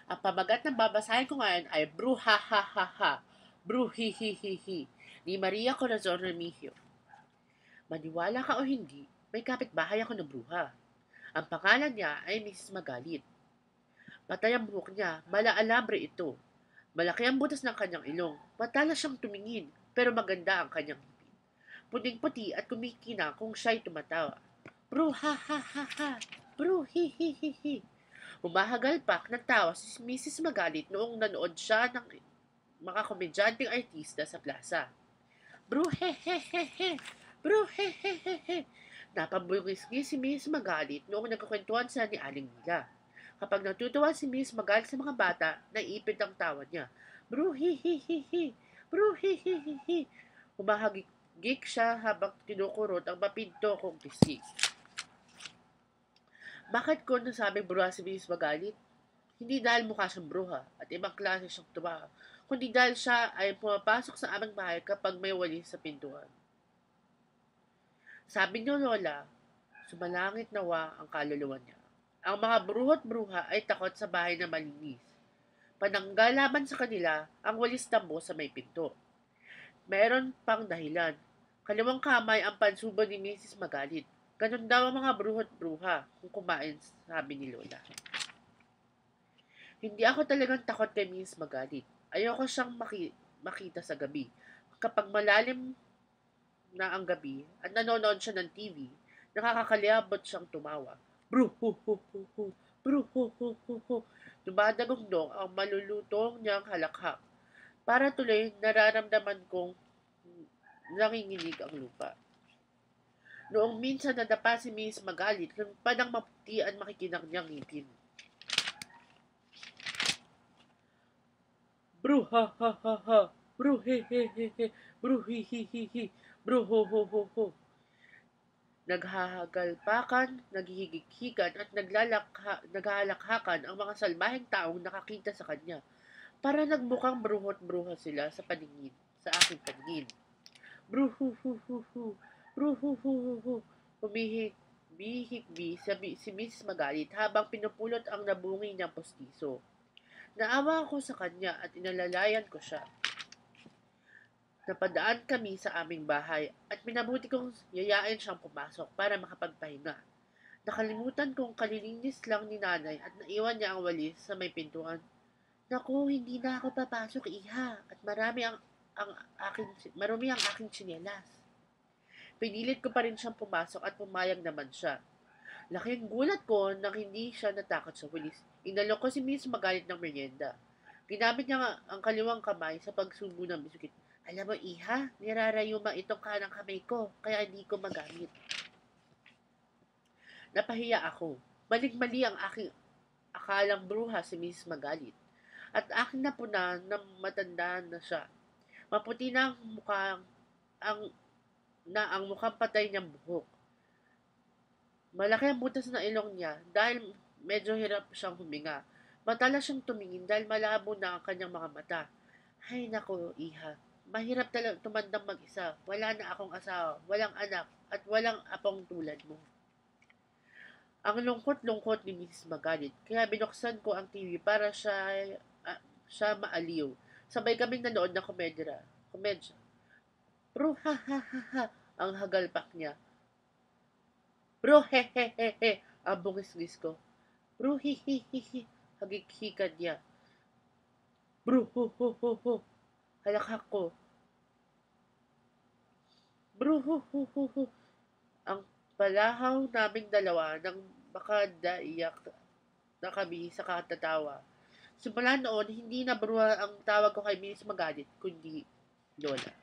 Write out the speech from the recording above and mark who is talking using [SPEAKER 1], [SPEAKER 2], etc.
[SPEAKER 1] Ang pamagat ng babasahin ko ngayon ay Bruhahahaha, Bruhihihihi, ni Maria Corazon Remigio. Maniwala ka o hindi, may kapitbahay ako na bruha. Ang pangalan niya ay Mrs. Magalit. Patay ang buhok niya, mala-alambre ito. Malaki ang butas ng kanyang ilong, matalas siyang tumingin, pero maganda ang kanyang ngipin. Puting-puti at kumikina kung siya'y tumatawa. Bruhahahaha, Bruhihihihi. Humahagalpak ng tawa si Mrs. Magalit noong nanood siya ng mga komedyanteng artista sa plaza. Bruhehehehe! Bruhehehehe! Napabungis si Miss Magalit noong nagkukwentuhan sila ni Aling Mila. Kapag natutuwa si Miss Magalit sa mga bata, naiipit ang tawa niya. Bruhihihihi! Bruhihihihi! Humahagik siya habang kinukurot ang mapinto kong pisngi. Bakit ko nasabing bruha si Miss Magalit? Hindi dahil mukha siyang bruha at ibang klase siyang tumawa, kundi dahil siya ay pumapasok sa aming bahay kapag may walis sa pintuan. Sabi ni Lola, sumalangit nawa ang kaluluwa niya. Ang mga bruho't bruha ay takot sa bahay na malinis. Panangga laban sa kanila ang walis tambo sa may pinto. Meron pang dahilan. Kaliwang kamay ang pansubo ni Mrs. Magalit. Ganon daw ang mga bruho't bruha kung kumain, sabi ni Lola. Hindi ako talagang takot kay Miss Magalit. Ayoko siyang makita sa gabi. Kapag malalim na ang gabi at nanonood siya ng TV, nakakakaliabot siyang tumawa. Bruhuhuhuhu, bruhuhuhuhu. Dumadagundong ang malulutong niyang halakhak. Para tuloy nararamdaman kong nanginginig ang lupa. Noong minsan nadapa si Miss Magalit, lumipad ang maputi at makikinang niyang ngipin. Bruhahahaha, bruhehehehe, bruhihihihi, bruhohohoho. Naghahagalpakan, naghihigik-higan at naghahalakhakan ang mga salbaheng taong nakakita sa kanya. Para nagmukhang bruho't bruha sila sa paningin, sa aking paningin. Bruhuhuhuhu, bruhuhuhuhu. Humihikbi si Miss Magalit habang pinupulot ang nabungi niyang postiso. Naawa ako sa kanya at inalalayan ko siya. Napadaan kami sa aming bahay at minabuti kong yayain siyang pumasok para makapagpahinga. Nakalimutan kong kalilinis lang ni nanay at naiwan niya ang walis sa may pintuan. Naku, hindi na ako papasok, iha, at marumi ang aking tsinelas. Pinilit ko pa rin siyang pumasok at pumayag naman siya. Laking gulat ko nang hindi siya natakot sa walis. Inalok ko si Miss Magalit ng merienda. Ginamit niya ang kaliwang kamay sa pagsubo ng biskuit. Alam mo, iha, nirarayuma itong kanang kamay ko, kaya hindi ko magamit. Napahiya ako. Maling-mali ang aking akalang bruha si Miss Magalit. At aking napuna na matanda na siya. Maputi na ang mukhang patay niyang buhok. Malaki ang butas ng ilong niya dahil medyo hirap siyang huminga. Matalas siyang tumingin dahil malabo na ang kanyang mga mata. Hay nako, iha. Mahirap talaga tumandang mag-isa. Wala na akong asawa, walang anak, at walang apong tulad mo. Ang lungkot-lungkot ni Mrs. Magalit, kaya binuksan ko ang TV para siya maaliw. Sabay kaming nanood ng komedya. Pero ha ha ha ha, ang hagalpak niya. Bro, he he he he, ang bungis-ngis ko. Bro, hi hi hi hi, hagik-hikan niya. Bro, ho ho ho ho, halakhak ko. Bro, ho ho ho ho. Ang palahaw naming dalawa nang makadaiyak na kami sa katatawa. Simula noon, hindi na bruha ang tawag ko kay Miss Magalit, kundi Lola.